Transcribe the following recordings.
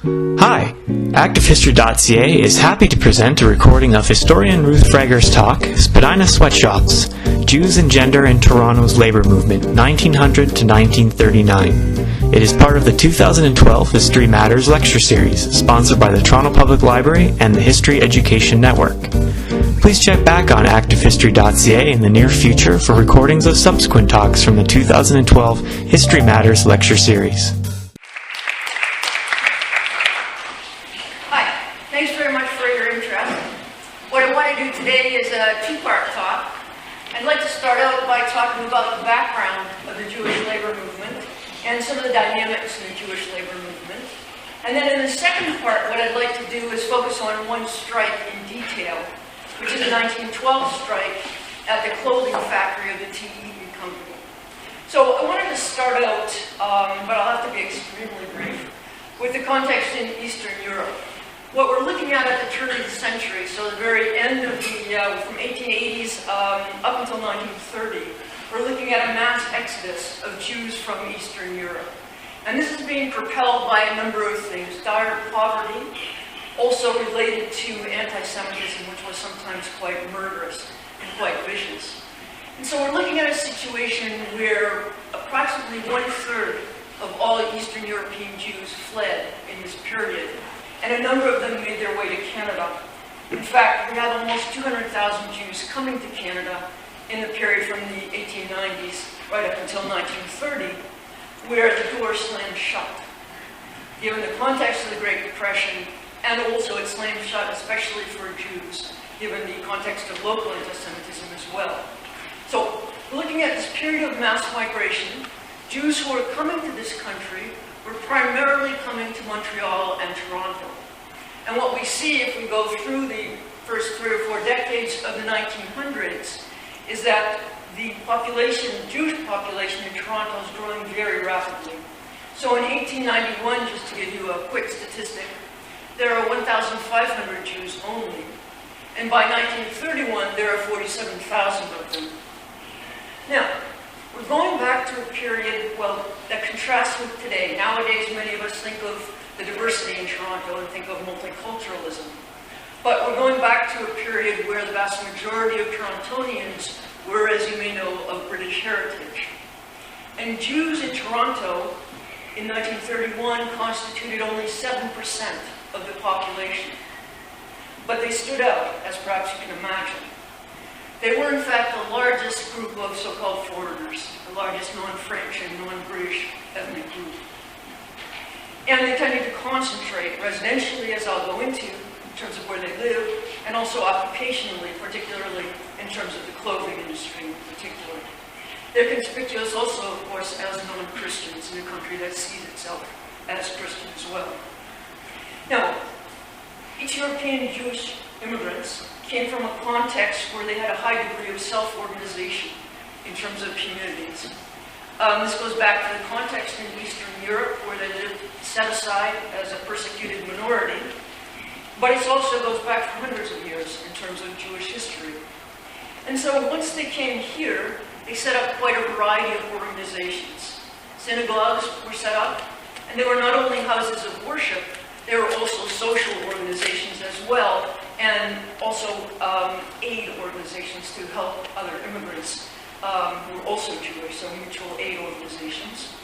Hi, ActiveHistory.ca is happy to present a recording of historian Ruth Frager's talk, Spadina Sweatshops, Jews and Gender in Toronto's Labour Movement, 1900 to 1939. It is part of the 2012 History Matters lecture series, sponsored by the Toronto Public Library and the History Education Network. Please check back on ActiveHistory.ca in the near future for recordings of subsequent talks from the 2012 History Matters lecture series. Hi, thanks very much for your interest. What I want to do today is a two-part talk. I'd like to start out by talking about the background of the Jewish labor movement and some of the dynamics in the Jewish labor movement. And then in the second part, what I'd like to do is focus on one strike in detail, which is the 1912 strike at the clothing factory of the TE company. So I wanted to start out, but I'll have to be extremely brief, with the context in Eastern Europe. What we're looking at the turn of the century, so the very end of the, from 1880s up until 1930, we're looking at a mass exodus of Jews from Eastern Europe. And this is being propelled by a number of things: dire poverty, also related to anti-Semitism, which was sometimes quite murderous and quite vicious. And so we're looking at a situation where approximately 1/3 of all Eastern European Jews fled in this period, and a number of them made their way to Canada. In fact, we have almost 200,000 Jews coming to Canada in the period from the 1890s right up until 1930, where the door slammed shut. Given the context of the Great Depression, and also it slammed shut especially for Jews, given the context of local anti-Semitism as well. So, looking at this period of mass migration, Jews who were coming to this country were primarily coming to Montreal and Toronto. And what we see if we go through the first 3 or 4 decades of the 1900s is that the population, Jewish population in Toronto is growing very rapidly. So in 1891, just to give you a quick statistic, there are 1,500 Jews only. And by 1931, there are 47,000 of them. Now, we're going back to a period, well, that contrasts with today. Nowadays, many of us think of the diversity in Toronto and think of multiculturalism. But we're going back to a period where the vast majority of Torontonians were, as you may know, of British heritage. And Jews in Toronto in 1931 constituted only 7% of the population. But they stood out, as perhaps you can imagine. They were, in fact, the largest group of so-called foreigners, the largest non-French and non-British ethnic group. And they tended to concentrate residentially, as I'll go into, in terms of where they live, and also occupationally, particularly in terms of the clothing industry in particular. They're conspicuous also, of course, as non-Christians in a country that sees itself as Christian as well. Now, each European Jewish immigrants came from a context where they had a high degree of self-organization in terms of communities. This goes back to the context in Eastern Europe where they lived set aside as a persecuted minority, but it also goes back for hundreds of years in terms of Jewish history. And so once they came here, they set up quite a variety of organizations. Synagogues were set up, and they were not only houses of worship, they were also social organizations as well, and also aid organizations to help other immigrants who were also Jewish, so mutual aid organizations.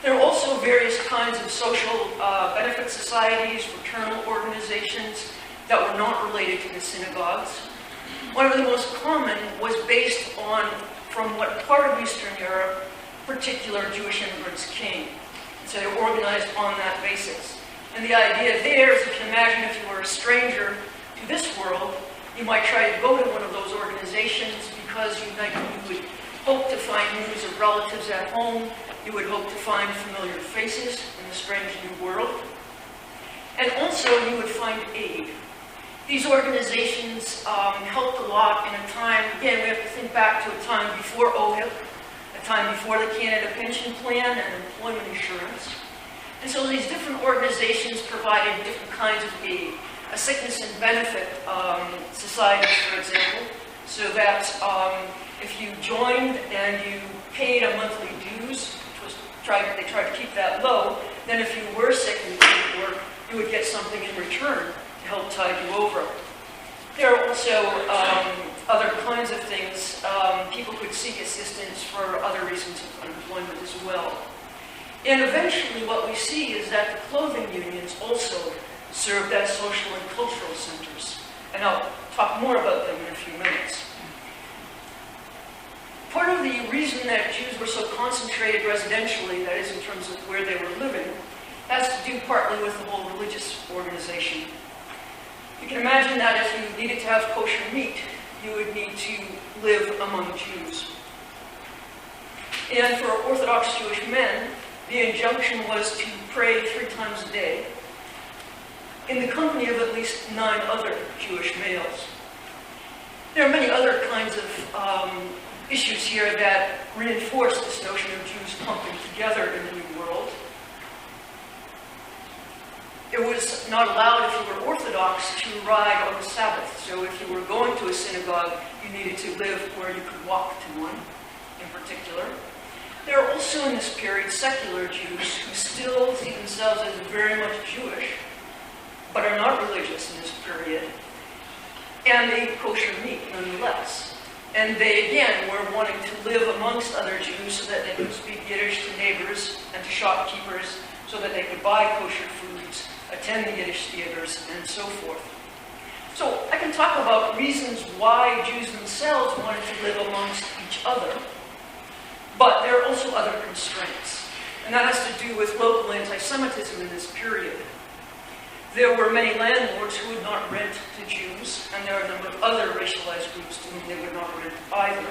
There are also various kinds of social benefit societies, fraternal organizations that were not related to the synagogues. One of the most common was based on from what part of Eastern Europe particular Jewish immigrants came. So they were organized on that basis. And the idea there is, you can imagine if you were a stranger to this world, you might try to go to one of those organizations because you would hope to find news of relatives at home, you would hope to find familiar faces in the strange new world, and also you would find aid. These organizations helped a lot in a time, again, we have to think back to a time before OHIP, a time before the Canada Pension Plan and employment insurance. And so these different organizations provided different kinds of aid. A sickness and benefit society, for example, so that if you joined and you paid a monthly dues, which was they tried to keep that low, then if you were sick and couldn't work, you would get something in return to help tide you over. There are also other kinds of things. People could seek assistance for other reasons of unemployment as well. And eventually what we see is that the clothing unions also served as social and cultural centers. And I'll talk more about them in a few minutes. Part of the reason that Jews were so concentrated residentially, that is in terms of where they were living, has to do partly with the whole religious organization. You can imagine that if you needed to have kosher meat, you would need to live among Jews. And for Orthodox Jewish men, the injunction was to pray 3 times a day in the company of at least 9 other Jewish males. There are many other kinds of issues here that reinforce this notion of Jews clumping together in the New World. It was not allowed, if you were Orthodox, to ride on the Sabbath. So if you were going to a synagogue, you needed to live where you could walk to one in particular. There are also in this period secular Jews who still see themselves as very much Jewish, but are not religious in this period, and they ate kosher meat nonetheless. And they, again, were wanting to live amongst other Jews so that they could speak Yiddish to neighbors and to shopkeepers, so that they could buy kosher foods, attend the Yiddish theaters, and so forth. So I can talk about reasons why Jews themselves wanted to live amongst each other, but there are also other constraints. And that has to do with local anti-Semitism in this period. There were many landlords who would not rent to Jews, and there are a number of other racialized groups to whom they would not rent either.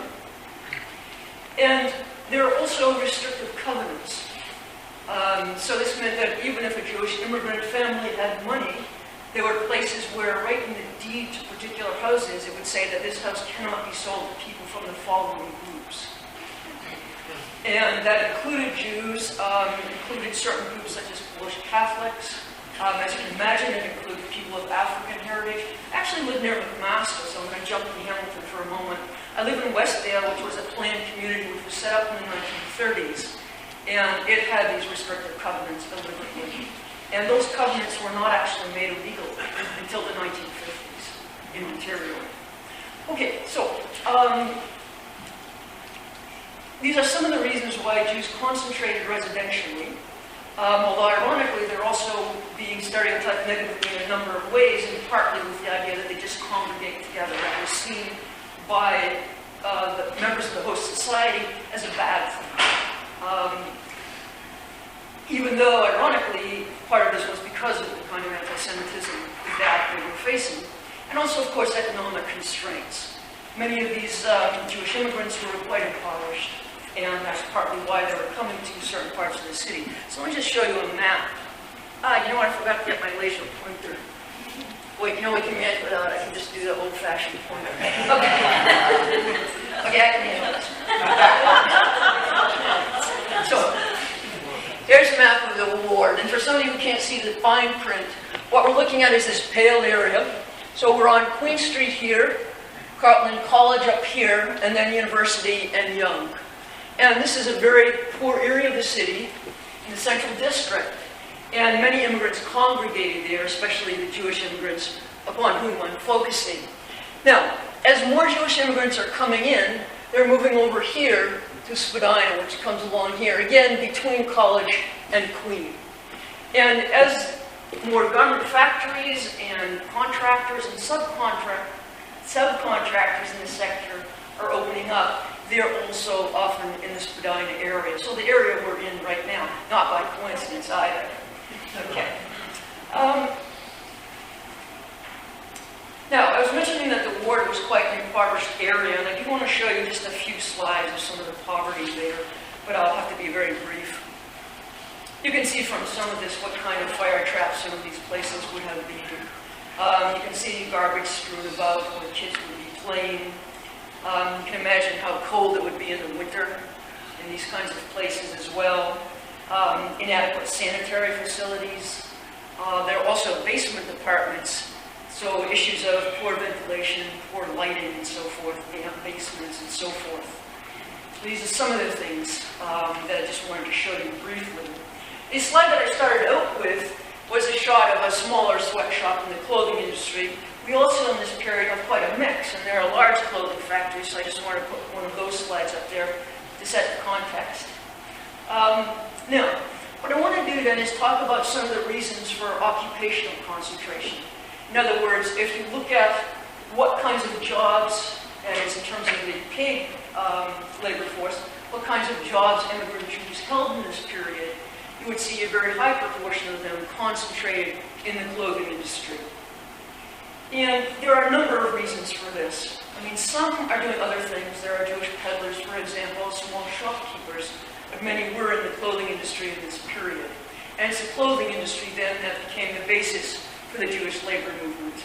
And there are also restrictive covenants. So this meant that even if a Jewish immigrant family had money, there were places where, right in the deed to particular houses, it would say that this house cannot be sold to people from the following groups. And that included Jews, included certain groups such as Polish Catholics. As you can imagine, it included people of African heritage. I actually live near McMaster, so I'm going to jump to Hamilton for a moment. I live in Westdale, which was a planned community which was set up in the 1930s. And it had these restrictive covenants deliberately. And those covenants were not actually made illegal until the 1950s in Ontario. Okay, so these are some of the reasons why Jews concentrated residentially. Although ironically, they're also being stereotyped negatively in a number of ways, and partly with the idea that they just congregate together. That was seen by the members of the host society as a bad thing. Even though, ironically, part of this was because of the kind of anti-Semitism that they were facing. And also, of course, economic constraints. Many of these Jewish immigrants were quite impoverished, and that's partly why they were coming to certain parts of the city. So let me just show you a map. You know what? I forgot to get my laser pointer. Wait, you know we can manage without. I can just do the old-fashioned pointer. Okay. Okay, I can handle this. So, here's a map of the ward. And for some of you who can't see the fine print, what we're looking at is this pale area. So we're on Queen Street here, Carleton College up here, and then University and Yonge. And this is a very poor area of the city, in the central district. And many immigrants congregated there, especially the Jewish immigrants upon whom I'm focusing. Now, as more Jewish immigrants are coming in, they're moving over here to Spadina, which comes along here, again, between College and Queen. And as more garment factories and contractors and subcontractors in the sector are opening up, they're also often in the Spadina area. So the area we're in right now, not by coincidence either. Okay. Now, I was mentioning that the ward was quite an impoverished area, and I do want to show you just a few slides of some of the poverty there, but I'll have to be very brief. You can see from some of this what kind of fire traps some of these places would have been. You can see garbage strewn about where kids would be playing. You can imagine how cold it would be in the winter in these kinds of places as well. Inadequate sanitary facilities. There are also basement apartments, so issues of poor ventilation, poor lighting, and so forth, damp basements, and so forth. These are some of the things that I just wanted to show you briefly. The slide that I started out with was a shot of a smaller sweatshop in the clothing industry. We also, in this period, have quite a mix, and there are large clothing factories, so I just wanted to put one of those slides up there to set the context. Now, what I want to do then is talk about some of the reasons for occupational concentration. In other words, if you look at what kinds of jobs, that is in terms of the paid labor force, what kinds of jobs immigrant Jews held in this period, you would see a very high proportion of them concentrated in the clothing industry. And there are a number of reasons for this. I mean, some are doing other things. There are Jewish peddlers, for example, small shopkeepers, but many were in the clothing industry in this period. And it's the clothing industry then that became the basis for the Jewish labor movement.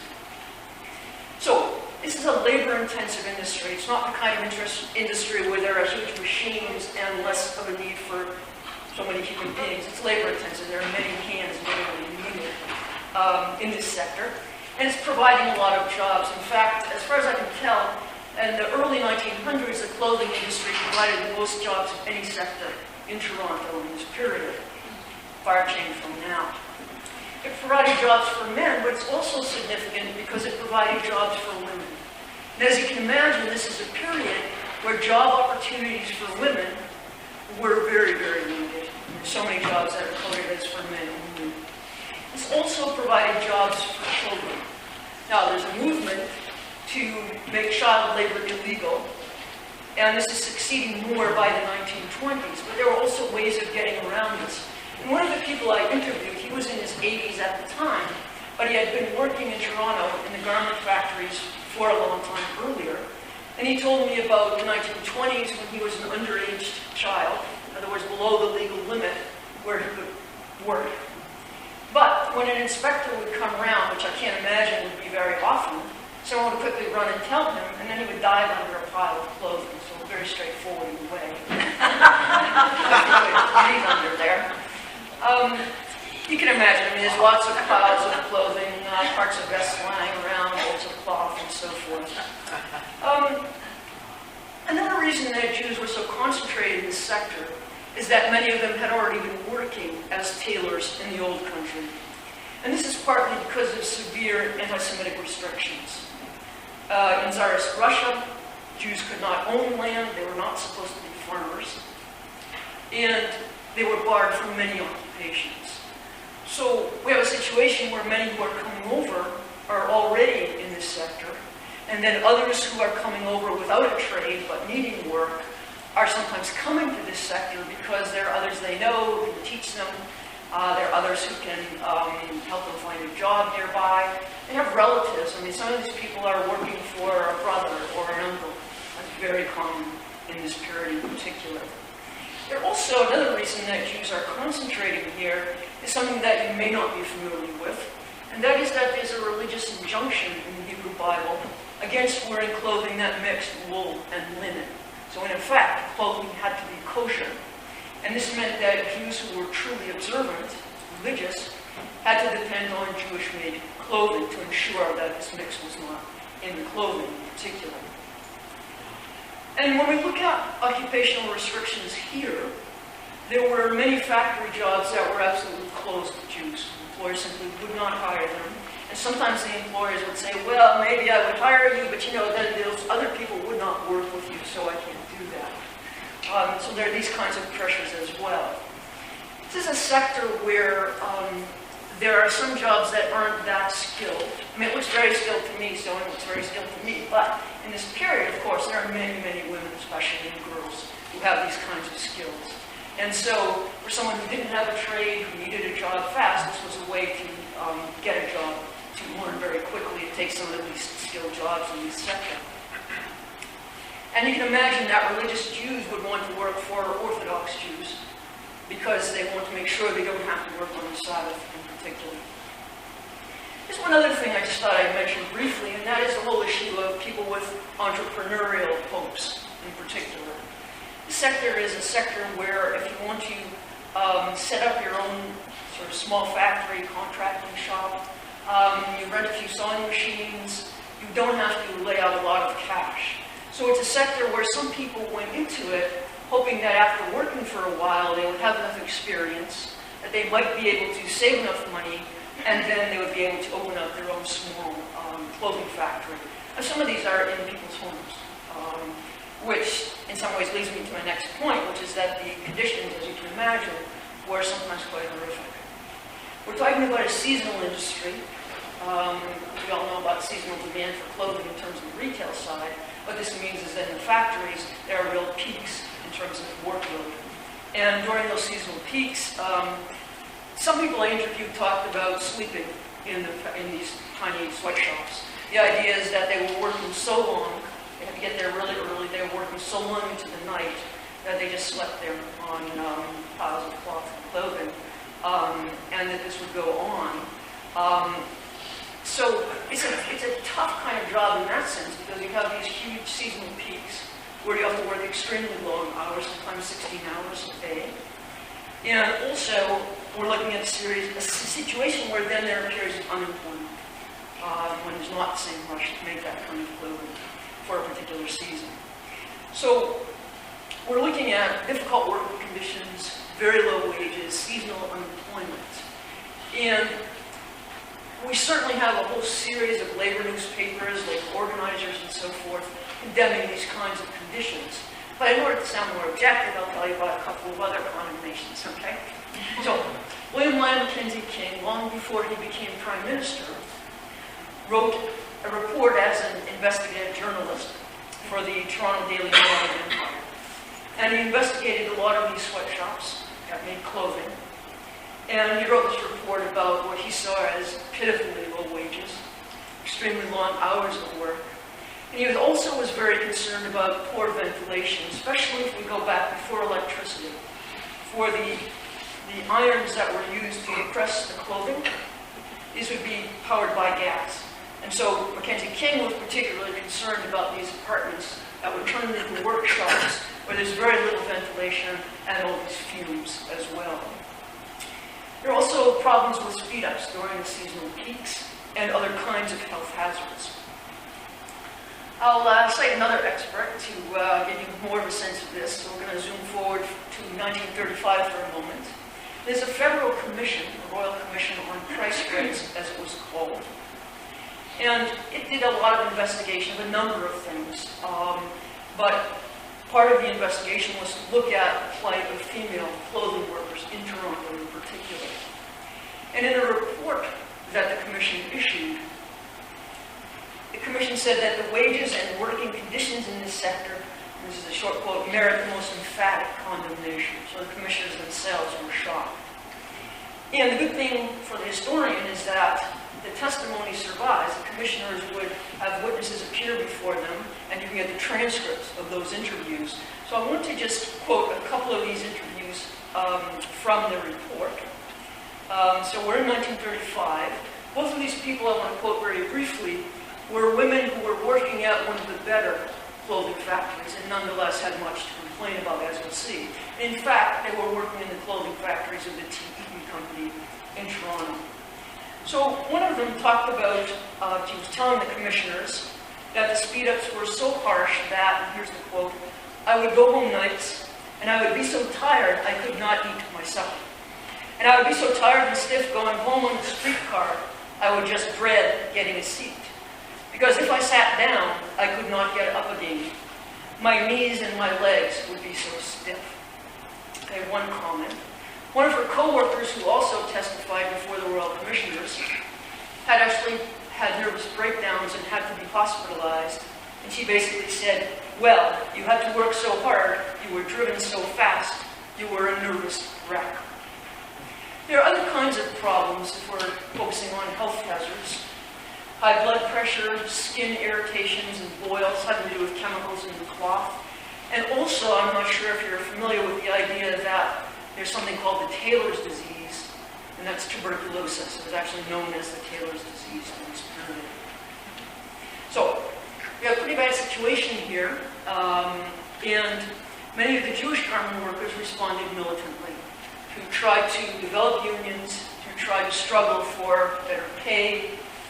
So, this is a labor-intensive industry. It's not the kind of industry where there are huge machines and less of a need for so many human beings. It's labor-intensive. There are many hands literally needed in this sector. And it's providing a lot of jobs. In fact, as far as I can tell, in the early 1900s, the clothing industry provided the most jobs of any sector in Toronto in this period. Far change from now. It provided jobs for men, but it's also significant because it provided jobs for women. And as you can imagine, this is a period where job opportunities for women were very, very limited. There's so many jobs that are coded as for men only. It's also provided jobs for children. Now, there's a movement to make child labor illegal, and this is succeeding more by the 1920s, but there were also ways of getting around this. And one of the people I interviewed, he was in his 80s at the time, but he had been working in Toronto in the garment factories for a long time earlier, and he told me about the 1920s when he was an underage child, in other words, below the legal limit where he could work. But when an inspector would come around, which I can't imagine would be very often, someone would quickly run and tell him, and then he would dive under a pile of clothing. So very straightforward in a way. Breathe under there. You can imagine, I mean, there's lots of piles of clothing, parts of vests lying around, bolts of cloth, and so forth. Another reason that Jews were so concentrated in this sector is that many of them had already been working as tailors in the old country. And this is partly because of severe anti-Semitic restrictions. In Tsarist Russia, Jews could not own land, they were not supposed to be farmers, and they were barred from many occupations. So we have a situation where many who are coming over are already in this sector, and then others who are coming over without a trade but needing work are sometimes coming to this sector because there are others they know who can teach them. There are others who can help them find a job nearby. They have relatives. I mean, some of these people are working for a brother or an uncle. That's very common in this period in particular. There also, another reason that Jews are concentrating here is something that you may not be familiar with, and that is that there's a religious injunction in the Hebrew Bible against wearing clothing that mixed wool and linen. So in effect, clothing had to be kosher. And this meant that Jews who were truly observant, religious, had to depend on Jewish-made clothing to ensure that this mix was not in the clothing in particular. And when we look at occupational restrictions here, there were many factory jobs that were absolutely closed to Jews. Employers simply would not hire them. And sometimes the employers would say, well, maybe I would hire you, but then those other people would not work with you, so I can't do that. So there are these kinds of pressures as well. This is a sector where there are some jobs that aren't that skilled. I mean, it looks very skilled to me, so it looks very skilled to me, but in this period, of course, there are many, many women, especially girls, who have these kinds of skills. And so, for someone who didn't have a trade, who needed a job fast, this was a way to get a job, to learn very quickly, and take some of the least skilled jobs in this sector. And you can imagine that religious Jews would want to work for Orthodox Jews because they want to make sure they don't have to work on the Sabbath in particular. There's one other thing I just thought I'd mention briefly, and that is the whole issue of people with entrepreneurial hopes in particular. This sector is a sector where if you want to set up your own sort of small factory, contracting shop, you rent a few sewing machines, you don't have to lay out a lot of cash. So it's a sector where some people went into it hoping that after working for a while they would have enough experience, that they might be able to save enough money, and then they would be able to open up their own small clothing factory. And some of these are in people's homes, which in some ways leads me to my next point, which is that the conditions, as you can imagine, were sometimes quite horrific. We're talking about a seasonal industry. We all know about seasonal demand for clothing in terms of the retail side. What this means is that in the factories, there are real peaks in terms of workload. And during those seasonal peaks, some people I interviewed talked about sleeping in these tiny sweatshops. The idea is that they were working so long, they had to get there really early, they were working so long into the night that they just slept there on piles of cloth and clothing, and that this would go on. So it's a tough kind of job in that sense, because you have these huge seasonal peaks where you have to work extremely long hours, sometimes 16 hours a day. And also, we're looking at a situation where then there are periods of unemployment, when there's not the same rush to make that kind of clothing for a particular season. So we're looking at difficult working conditions, very low wages, seasonal unemployment. And we certainly have a whole series of labor newspapers, like Organizers and so forth, condemning these kinds of conditions. But in order to sound more objective, I'll tell you about a couple of other condemnations, okay? So, William Lyon Mackenzie King, long before he became Prime Minister, wrote a report as an investigative journalist for the Toronto Daily Journal of Empire. And he investigated a lot of these sweatshops that made clothing. And he wrote this report about what he saw as pitifully low wages, extremely long hours of work. And he also was very concerned about poor ventilation, especially if we go back before electricity. For the irons that were used to press the clothing, these would be powered by gas. And so Mackenzie King was particularly concerned about these apartments that were turned into workshops where there's very little ventilation and all these fumes as well. There are also problems with speed-ups during the seasonal peaks and other kinds of health hazards. I'll cite another expert to give you more of a sense of this. So we're going to zoom forward to 1935 for a moment. There's a federal commission, a Royal Commission on Price Spreads, as it was called. And it did a lot of investigation of a number of things. But part of the investigation was to look at the plight of female clothing workers in Toronto in particular. And in a report that the commission issued, the commission said that the wages and working conditions in this sector, and this is a short quote, merit the most emphatic condemnation. So the commissioners themselves were shocked. And the good thing for the historian is that the testimony survives. The commissioners would have witnesses appear before them, and you can get the transcripts of those interviews. So I want to just quote a couple of these interviews from the report. So we're in 1935. Both of these people I want to quote very briefly were women who were working at one of the better clothing factories and nonetheless had much to complain about, as you'll see. In fact, they were working in the clothing factories of the T. Eaton Company in Toronto. So one of them talked about, she was telling the commissioners that the speed-ups were so harsh that, and here's the quote, I would go home nights and I would be so tired I could not eat my supper. And I would be so tired and stiff going home on the streetcar, I would just dread getting a seat. Because if I sat down, I could not get up again. My knees and my legs would be so stiff. Okay, one comment. One of her co-workers, who also testified before the Royal Commissioners, had actually had nervous breakdowns and had to be hospitalized. And she basically said, well, you had to work so hard, you were driven so fast, you were a nervous wreck. There are other kinds of problems if we're focusing on health hazards. High blood pressure, skin irritations and boils having to do with chemicals in the cloth. And also, I'm not sure if you're familiar with the idea that there's something called the Taylor's disease, and that's tuberculosis. It was actually known as the Taylor's disease in this period. So, we have a pretty bad situation here, and many of the Jewish garment workers responded militantly to try to develop unions, to try to struggle for better pay,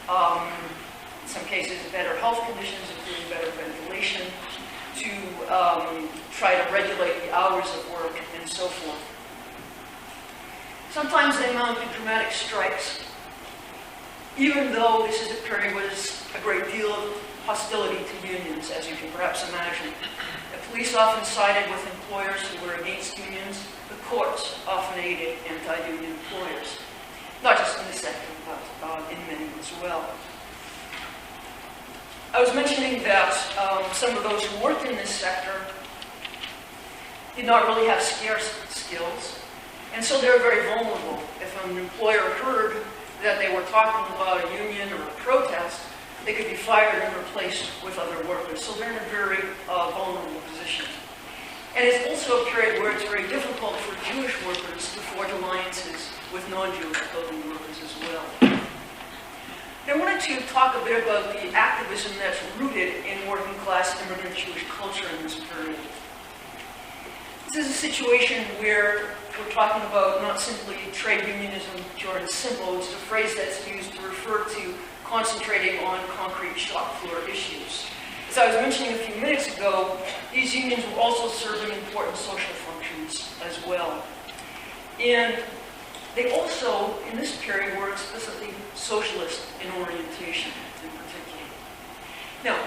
in some cases better health conditions, including better ventilation, to try to regulate the hours of work and so forth. Sometimes they mounted dramatic strikes, even though this is a period where there's a great deal of hostility to unions, as you can perhaps imagine. The police often sided with employers who were against unions. The courts often aided anti-union employers, not just in this sector, but in many as well. I was mentioning that some of those who worked in this sector did not really have scarce skills, and so they were very vulnerable. If an employer heard that they were talking about a union or a protest, they could be fired and replaced with other workers. So they're in a very vulnerable position. And it's also a period where it's very difficult for Jewish workers to forge alliances with non-Jewish clothing workers as well. I wanted to talk a bit about the activism that's rooted in working class immigrant Jewish culture in this period. This is a situation where we're talking about not simply trade unionism pure and simple. It's a phrase that's used to refer to concentrating on concrete shop floor issues. As I was mentioning a few minutes ago, these unions were also serving important social functions as well. And they also, in this period, were explicitly socialist in orientation in particular. Now,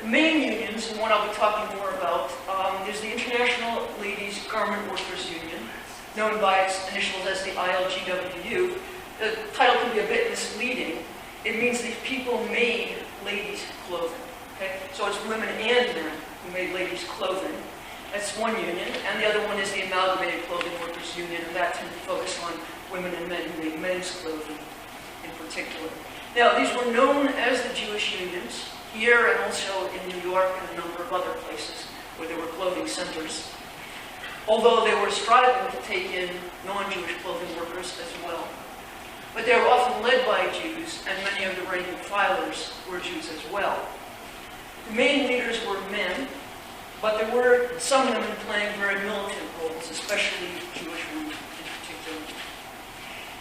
the main unions, and one I'll be talking more about, is the International Ladies Garment Workers Union, known by its initials as the ILGWU. The title can be a bit misleading. It means these people made ladies' clothing. Okay? So it's women and men who made ladies' clothing. That's one union, and the other one is the Amalgamated Clothing Workers Union, and that tends to focus on women and men who make men's clothing in particular. Now, these were known as the Jewish unions, here and also in New York and a number of other places where there were clothing centers, although they were striving to take in non-Jewish clothing workers as well. But they were often led by Jews, and many of the rank and filers were Jews as well. The main leaders were men, but there were some women playing very militant roles, especially Jewish women in particular.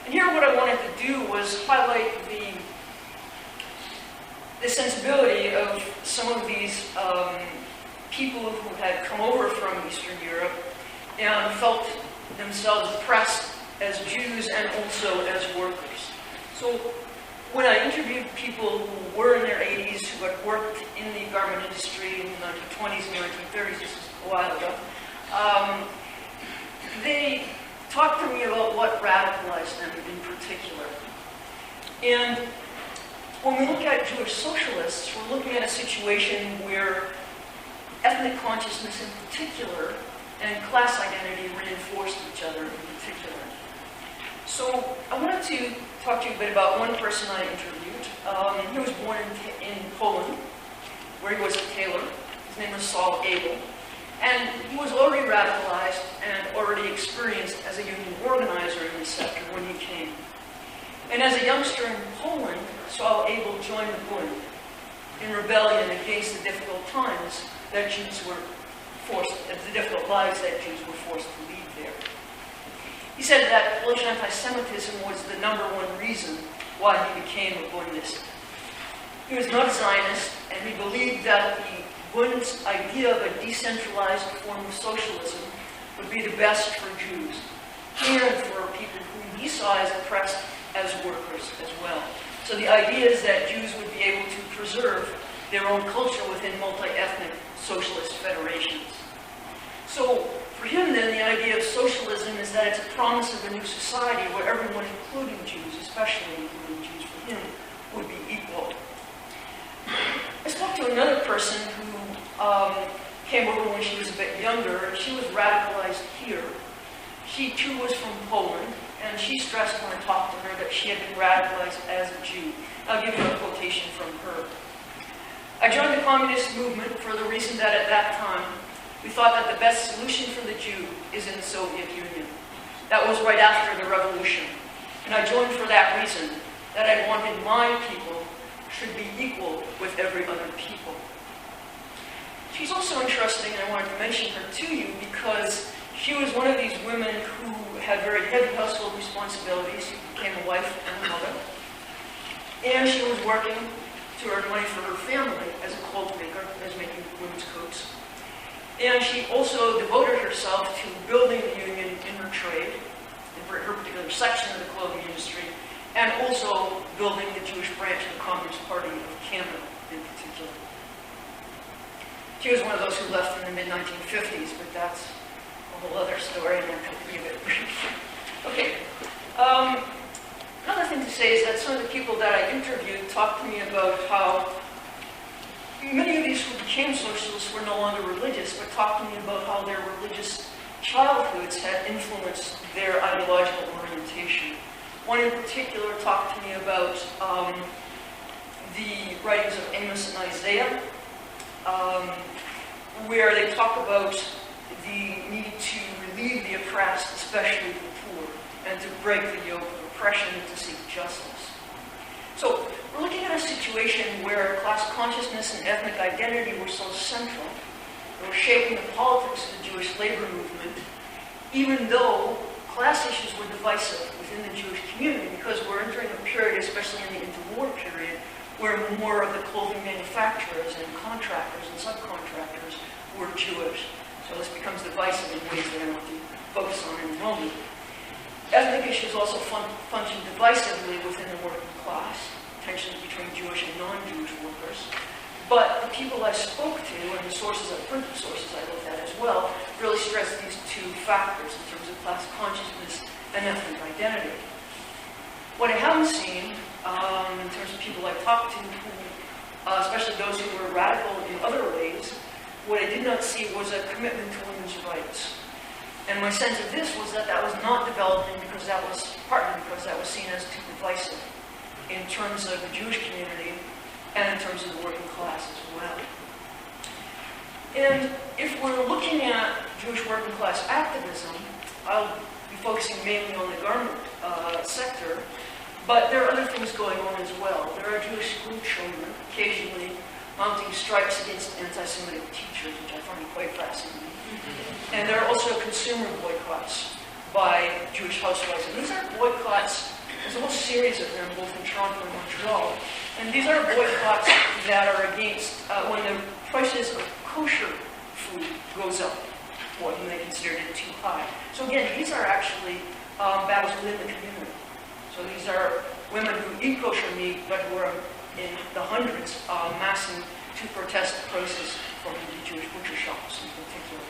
And here what I wanted to do was highlight the sensibility of some of these people who had come over from Eastern Europe and felt themselves oppressed as Jews and also as workers. So when I interviewed people who were in their 80s, who had worked in the garment industry in the 1920s and 1930s, this is a while ago, they talked to me about what radicalized them in particular. And when we look at Jewish socialists, we're looking at a situation where ethnic consciousness in particular and class identity reinforced each other in particular. So I wanted to talk to you a bit about one person I interviewed. He was born in Poland, where he was a tailor. His name was Saul Abel. And he was already radicalized and already experienced as a union organizer in this sector when he came. And as a youngster in Poland, Saul Abel joined the Bund in rebellion against the difficult times that Jews were forced, the difficult lives that Jews were forced to lead there. He said that Polish anti-Semitism was the #1 reason why he became a Bundist. He was not a Zionist, and he believed that the Bund's idea of a decentralized form of socialism would be the best for Jews and for people whom he saw as oppressed as workers as well. So the idea is that Jews would be able to preserve their own culture within multi-ethnic socialist federations. So for him then, the idea of socialism is that it's a promise of a new society where everyone, including Jews, especially including Jews for him, would be equal. I spoke to another person who came over when she was a bit younger. She was radicalized here. She too was from Poland, and she stressed when I talked to her that she had been radicalized as a Jew. I'll give you a quotation from her. I joined the communist movement for the reason that at that time, we thought that the best solution for the Jew is in the Soviet Union. That was right after the revolution. And I joined for that reason, that I wanted my people should be equal with every other people. She's also interesting, and I wanted to mention her to you because she was one of these women who had very heavy household responsibilities. She became a wife and a mother. And she was working to earn money for her family as a cloth maker, as making women's coats. And she also devoted herself to building the union in her trade. her particular section of the clothing industry, and also building the Jewish branch of the Communist Party of Canada in particular. She was one of those who left in the mid-1950s, but that's a whole other story, and I'm going to be a bit brief. Okay. Another thing to say is that some of the people that I interviewed talked to me about how many of these who became socialists were no longer religious, but talked to me about how their religious childhoods had influenced their ideological orientation. One in particular talked to me about the writings of Amos and Isaiah, where they talk about the need to relieve the oppressed, especially the poor, and to break the yoke of oppression and to seek justice. So we're looking at a situation where class consciousness and ethnic identity were so central. They were shaping the politics of the Jewish labor movement, even though class issues were divisive within the Jewish community, because we're entering a period, especially in the interwar period, where more of the clothing manufacturers and contractors and subcontractors were Jewish. So this becomes divisive in ways that I want to focus on in a moment. Ethnic issues also function divisively within the working class, tensions between Jewish and non-Jewish workers. But the people I spoke to, and the sources, printed sources I looked at as well, really stress these two factors in terms of class consciousness and ethnic identity. What I haven't seen, in terms of people I talked to, especially those who were radical in other ways, what I did not see was a commitment to women's rights. And my sense of this was that that was not developing because that was, partly because that was seen as too divisive in terms of the Jewish community and in terms of the working class as well. And if we're looking at Jewish working class activism, I'll be focusing mainly on the garment sector, but there are other things going on as well. There are Jewish school children occasionally mounting strikes against anti-Semitic teachers, which I find quite fascinating. And there are also consumer boycotts by Jewish housewives. And these are boycotts, there's a whole series of them, both in Toronto and Montreal. And these are boycotts that are against when the prices of kosher food goes up, or when they consider it too high. So again, these are actually battles within the community. So these are women who eat kosher meat, but who are in the hundreds massing to protest the prices from the Jewish butcher shops in particular.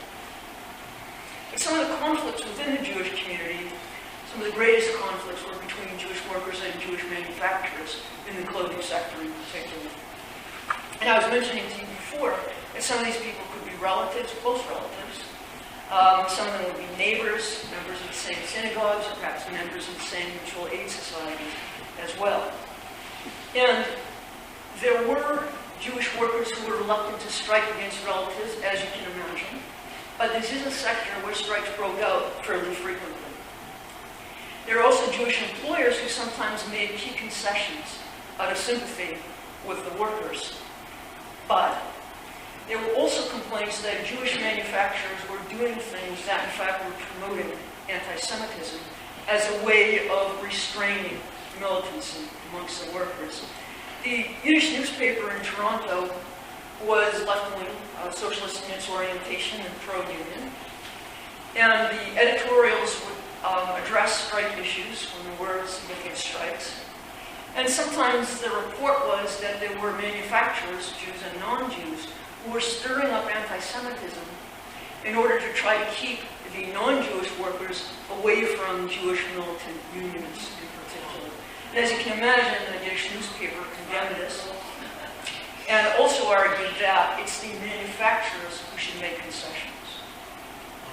But some of the conflicts within the Jewish community, some of the greatest conflicts were between Jewish workers and Jewish manufacturers in the clothing sector in particular. And I was mentioning to you before that some of these people could be relatives, close relatives. Some of them would be neighbors, members of the same synagogues, or perhaps members of the same mutual aid societies as well. And there were Jewish workers who were reluctant to strike against relatives, as you can imagine. But this is a sector where strikes broke out fairly frequently. There are also Jewish employers who sometimes made key concessions out of sympathy with the workers. But there were also complaints that Jewish manufacturers were doing things that in fact were promoting anti-Semitism as a way of restraining militancy amongst the workers. The Yiddish newspaper in Toronto was left-wing, socialist in its orientation and pro-union. And the editorials would address strike issues when there were significant strikes. And sometimes the report was that there were manufacturers, Jews and non-Jews, who were stirring up anti-Semitism in order to try to keep the non-Jewish workers away from Jewish militant unions in particular. And as you can imagine, the Yiddish newspaper condemned this and also argued that it's the manufacturers who should make concessions,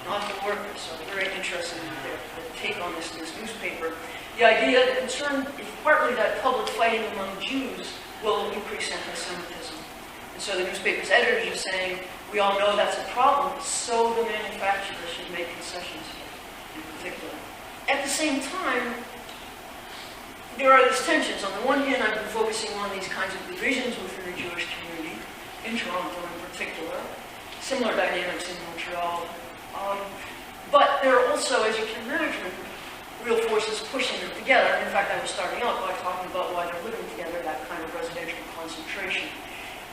not the workers. So very interesting the take on this newspaper. The idea, the concern is partly that public fighting among Jews will increase anti-Semitism. And so the newspaper's editors are saying, we all know that's a problem, so the manufacturers should make concessions here, in particular. At the same time, there are these tensions. On the one hand, I've been focusing on these kinds of divisions within the Jewish community, in Toronto in particular, similar dynamics in Montreal. But there are also, as you can imagine, real forces pushing them together. In fact, I was starting out by talking about why they're living together, that kind of residential concentration.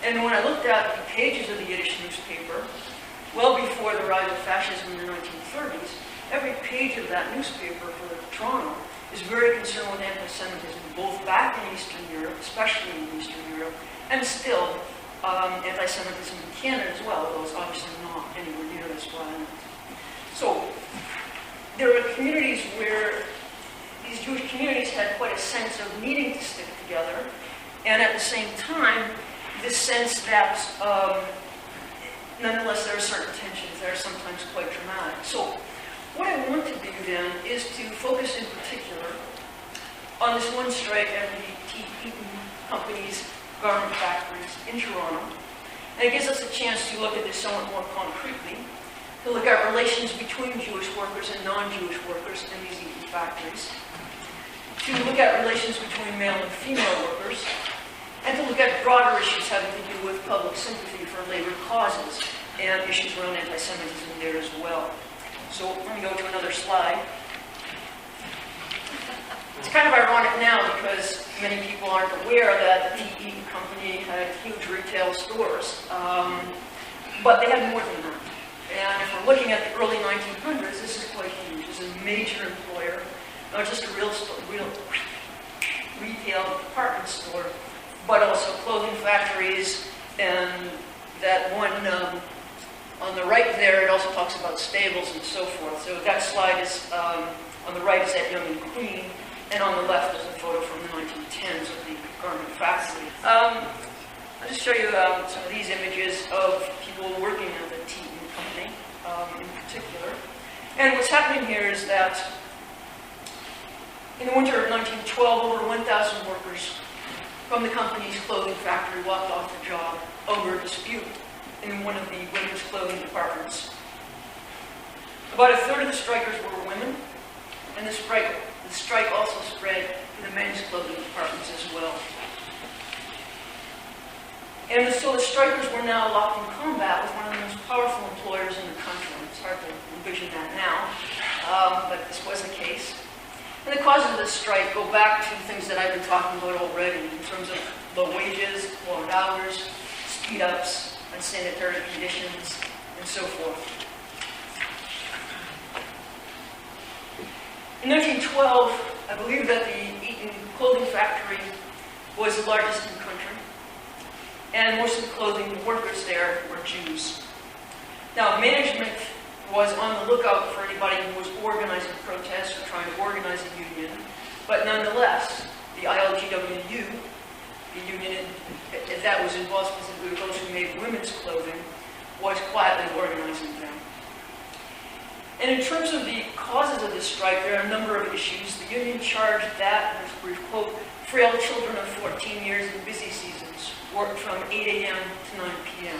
And when I looked at the pages of the Yiddish newspaper, well before the rise of fascism in the 1930s, every page of that newspaper for Toronto is very concerned with anti-Semitism, both back in Eastern Europe, especially in Eastern Europe, and still anti-Semitism in Canada as well, although it's obviously not anywhere near as violent. So there are communities where these Jewish communities had quite a sense of needing to stick together, and at the same time, this sense that nonetheless there are certain tensions that are sometimes quite dramatic. So what I want to do then is to focus in particular on this one strike at the Eaton Company's garment factories in Toronto. And it gives us a chance to look at this somewhat more concretely, to look at relations between Jewish workers and non-Jewish workers in these Eaton factories, to look at relations between male and female workers, and to look at broader issues having to do with public sympathy for labor causes and issues around anti-Semitism there as well. So let me go to another slide. It's kind of ironic now because many people aren't aware that the Eaton Company had huge retail stores, but they had more than that. And if we're looking at the early 1900s, this is quite huge. It's a major employer, not just a real retail department store, but also clothing factories, and that one on the right there, it also talks about stables and so forth. So that slide is, on the right is at Young and Queen, and on the left is a photo from the 1910s of the garment factory. I'll just show you some of these images of people working at the Eaton Company in particular. And what's happening here is that in the winter of 1912, over 1,000 workers from the company's clothing factory walked off the job over a dispute in one of the women's clothing departments. About a third of the strikers were women, and the strike also spread to the men's clothing departments as well. And so the strikers were now locked in combat with one of the most powerful employers in the country. It's hard to envision that now, but this was the case. And the causes of this strike go back to things that I've been talking about already in terms of low wages, long hours, speed-ups, unsanitary conditions, and so forth. In 1912, I believe that the Eaton clothing factory was the largest in the country, and most of the clothing workers there were Jews. Now, management was on the lookout for anybody who was organizing protests or trying to organize a union, but nonetheless, the ILGWU, the union that was involved specifically with those who made women's clothing, was quietly organizing them. And in terms of the causes of this strike, there are a number of issues. The union charged that, there's a brief quote, frail children of 14 years in busy seasons worked from 8 a.m. to 9 p.m.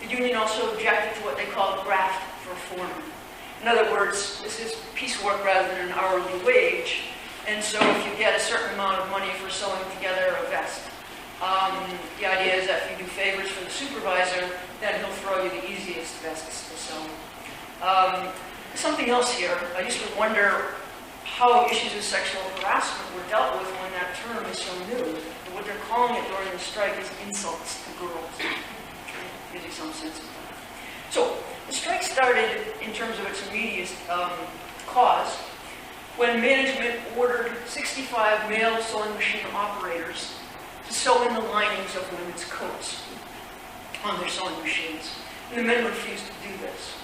The union also objected to what they called graft for foreman. In other words, this is piecework rather than an hourly wage, and so if you get a certain amount of money for sewing together a vest, the idea is that if you do favors for the supervisor, then he'll throw you the easiest vests to sew. Something else here, I used to wonder how issues of sexual harassment were dealt with when that term is so new. But what they're calling it during the strike is insults to girls. Gives you some sense of that. So the strike started in terms of its immediate cause when management ordered 65 male sewing machine operators to sew in the linings of women's coats on their sewing machines. And the men refused to do this.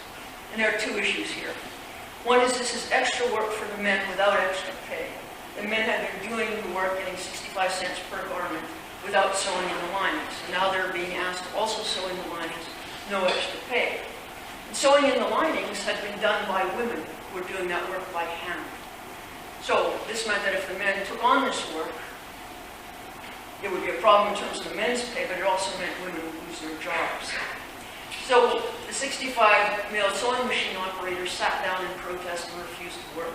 And there are two issues here. One is this is extra work for the men without extra pay. The men had been doing the work, getting 65 cents per garment without sewing in the linings. And now they're being asked to also sew in the linings, no extra pay. And sewing in the linings had been done by women who were doing that work by hand. So this meant that if the men took on this work, it would be a problem in terms of the men's pay, but it also meant women would lose their jobs. So the 65 male sewing machine operators sat down in protest and refused to work.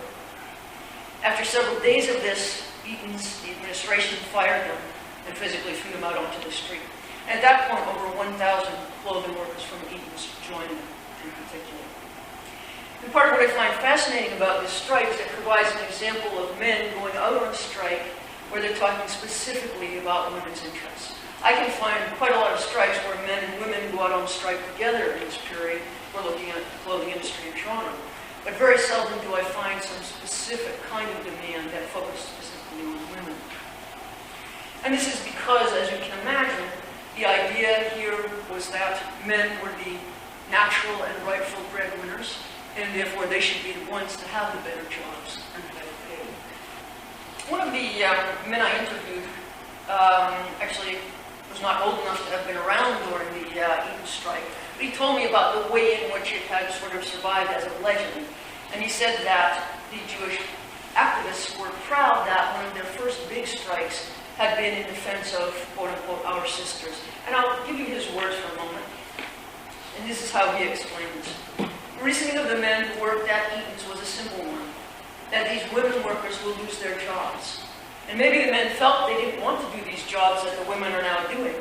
After several days of this, the administration fired them and physically threw them out onto the street. And at that point, over 1,000 clothing workers from Eaton's joined them in particular. And part of what I find fascinating about this strike is it provides an example of men going out on strike where they're talking specifically about women's interests. I can find quite a lot of strikes where men and women go out on strike together in this period. We're looking at the clothing industry in Toronto. but very seldom do I find some specific kind of demand that focused specifically on women. And this is because, as you can imagine, the idea here was that men were the natural and rightful breadwinners, and therefore they should be the ones to have the better jobs and better pay. One of the men I interviewed actually was not old enough to have been around during the Eaton strike, but he told me about the way in which it had sort of survived as a legend. And he said that the Jewish activists were proud that one of their first big strikes had been in defense of, quote-unquote, our sisters. And I'll give you his words for a moment. And this is how he explains. The reasoning of the men who worked at Eaton's was a simple one, that these women workers will lose their jobs. And maybe the men felt they didn't want to do these jobs that the women are now doing.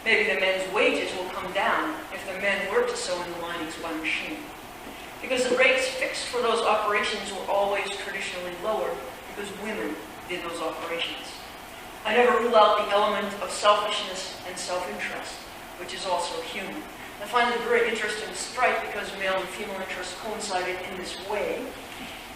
Maybe the men's wages will come down if the men were to sew in the linings by machine. Because the rates fixed for those operations were always traditionally lower because women did those operations. I never rule out the element of selfishness and self-interest, which is also human. I find it a very interesting strike because male and female interests coincided in this way.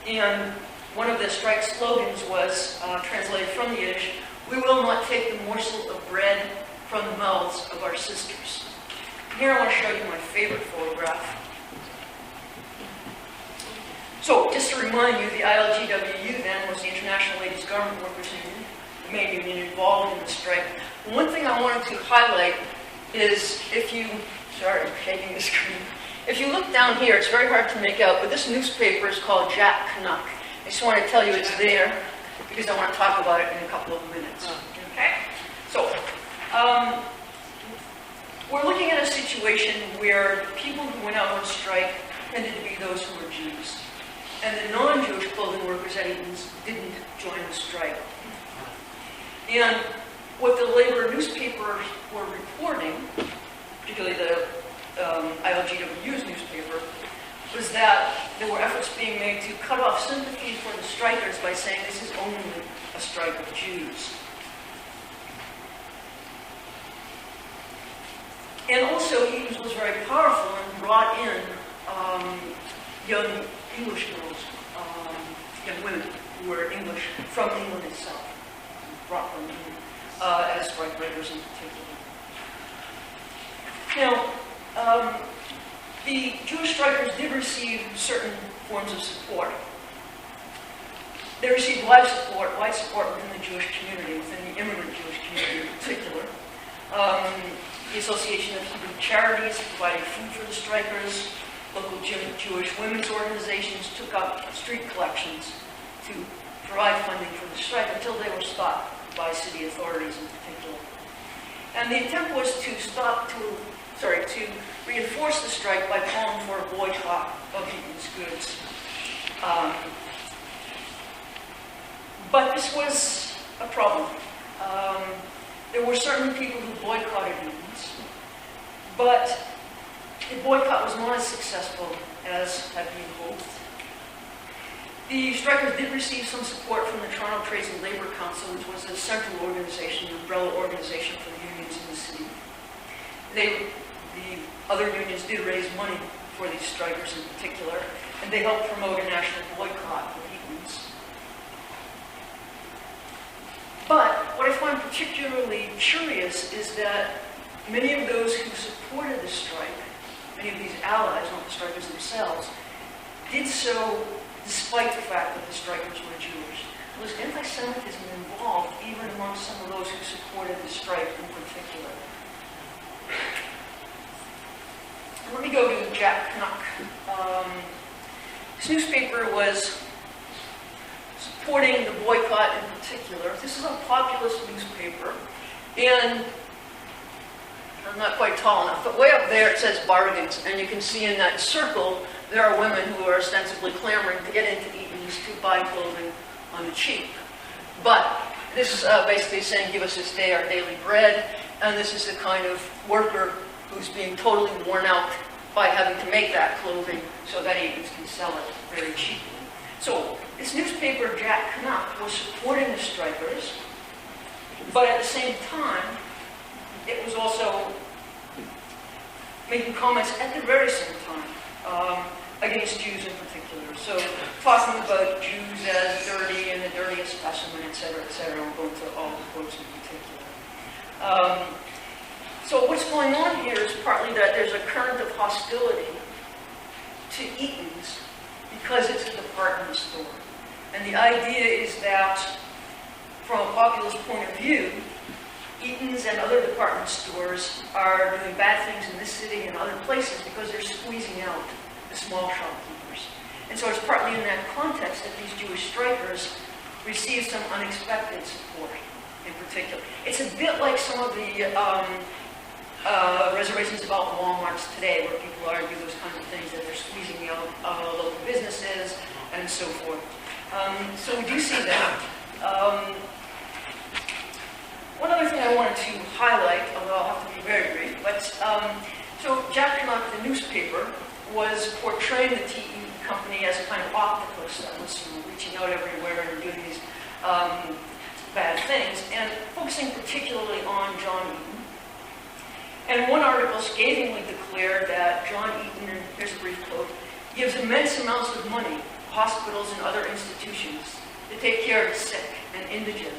And one of the strike slogans was, translated from the Yiddish, "We will not take the morsel of bread from the mouths of our sisters." Here I want to show you my favorite photograph. So, just to remind you, the ILGWU then was the International Ladies Garment Workers Union, the main union involved in the strike. One thing I wanted to highlight is if you, sorry, I'm shaking the screen. If you look down here, it's very hard to make out, but this newspaper is called Jack Canuck. I just want to tell you it's there because I want to talk about it in a couple of minutes. Okay? So, we're looking at a situation where the people who went out on strike tended to be those who were Jews. And the non-Jewish clothing workers at Eaton's didn't join the strike. And what the labor newspapers were reporting, particularly the ILGWU's newspaper, was that there were efforts being made to cut off sympathy for the strikers by saying this is only a strike of Jews. And also, Eaton's was very powerful and brought in young English girls, young women who were English from England itself, brought them in as strikebreakers in particular. Now, the Jewish strikers did receive certain forms of support. They received wide support within the Jewish community, within the immigrant Jewish community in particular. The Association of Hebrew Charities provided food for the strikers. Local Jewish women's organizations took up street collections to provide funding for the strike until they were stopped by city authorities in particular. And the attempt was to reinforce the strike by calling for a boycott of Eaton's goods. But this was a problem. There were certainly people who boycotted Eaton's, but the boycott was not as successful as had been hoped. The strikers did receive some support from the Toronto Trades and Labour Council, which was a central organization, an umbrella organization for the unions in the city. The other unions did raise money for these strikers in particular, and they helped promote a national boycott of Eaton's. But what I find particularly curious is that many of those who supported the strike, many of these allies, not the strikers themselves, did so despite the fact that the strikers were Jewish. There was anti-Semitism involved even amongst some of those who supported the strike in particular. Let me go to Jack Canuck. This newspaper was supporting the boycott in particular. This is a populist newspaper, and I'm not quite tall enough, but way up there it says bargains, and you can see in that circle there are women who are ostensibly clamoring to get into Eaton's to buy clothing on the cheap. But this is basically saying, give us this day our daily bread, and this is the kind of worker who's being totally worn out by having to make that clothing so that Eaton's can sell it very cheaply. So this newspaper, Jack Canuck, was supporting the strikers, but at the same time, it was also making comments at the very same time against Jews in particular. particular. So talking about Jews as dirty and the dirtiest specimen, et cetera, we'll go into all the quotes in particular. So what's going on here is partly that there's a current of hostility to Eaton's because it's a department store. And the idea is that, from a populist point of view, Eaton's and other department stores are doing bad things in this city and other places because they're squeezing out the small shopkeepers. And so it's partly in that context that these Jewish strikers receive some unexpected support in particular. It's a bit like some of the reservations about Walmarts today, where people argue those kinds of things, that they're squeezing out local businesses and so forth. So we do see that. One other thing I wanted to highlight, although I'll have to be very brief, but so Jack Knock, the newspaper, was portraying the tea company as a kind of octopus that was reaching out everywhere and doing these bad things, and focusing particularly on John Eaton. And one article scathingly declared that John Eaton, and here's a brief quote, gives immense amounts of money to hospitals and other institutions to take care of the sick and indigent,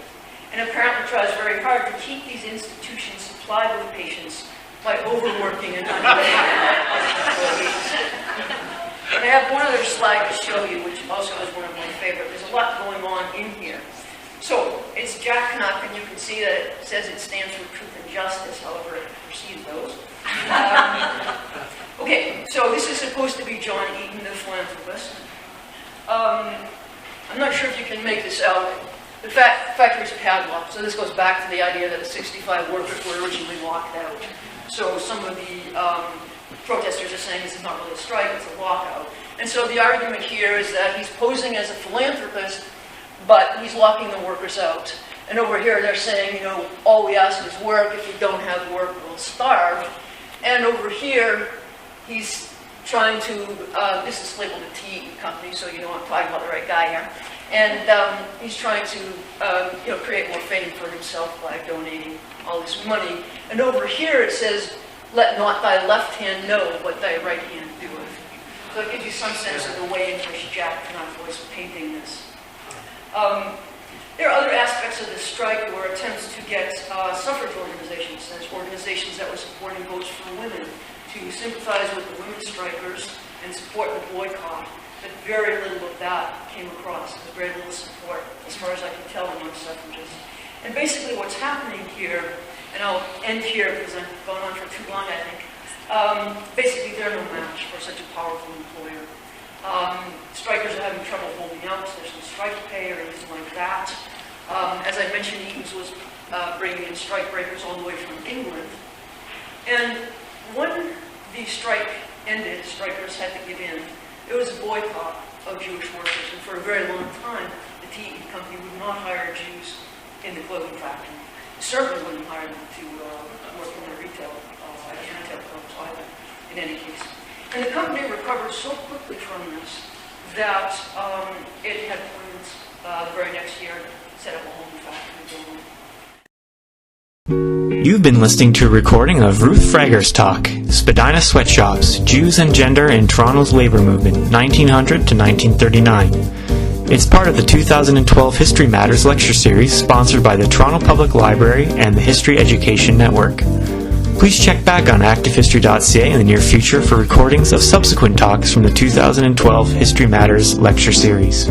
and apparently tries very hard to keep these institutions supplied with patients by overworking and underpaying employees. And I have one other slide to show you, which also is one of my favorite. There's a lot going on in here. So, it's Jack Knock, and you can see that it says it stands for truth and justice, however it perceives those. Okay, so this is supposed to be John Eaton, the philanthropist. I'm not sure if you can make this out. The factory's padlocked, so this goes back to the idea that the 65 workers were originally locked out. So some of the protesters are saying this is not really a strike, it's a lockout. And so the argument here is that he's posing as a philanthropist, but he's locking the workers out. And over here they're saying, you know, all we ask is work. If you don't have work, we'll starve. And over here, he's trying to, this is labeled a tea company, so you know I'm talking about the right guy here. And he's trying to create more fame for himself by donating all this money. And over here it says, let not thy left hand know what thy right hand doeth. So it gives you some sense of the way in which Jack Knock was painting this. There are other aspects of this strike. There were attempts to get suffrage organizations, as organizations that were supporting votes for women, to sympathize with the women strikers and support the boycott. But very little of that came across. There was very little support, as far as I can tell, among suffragists. And basically what's happening here, and I'll end here because I'm going on for too long, I think. Basically, they're no match for such a powerful employer. Strikers are having trouble holding out. There's no strike pay or anything like that. As I mentioned, Eaton's was bringing in strike breakers all the way from England. And when the strike ended, strikers had to give in. There was a boycott of Jewish workers, and for a very long time, the tea company would not hire Jews in the clothing factory. Certainly wouldn't hire them to work in the retail firms either, in any case. And the company recovered so quickly from this that it had plans the very next year to set up a whole new factory building. You've been listening to a recording of Ruth Frager's talk, Spadina Sweatshops, Jews and Gender in Toronto's Labour Movement, 1900 to 1939. It's part of the 2012 History Matters lecture series sponsored by the Toronto Public Library and the History Education Network. Please check back on ActiveHistory.ca in the near future for recordings of subsequent talks from the 2012 History Matters lecture series.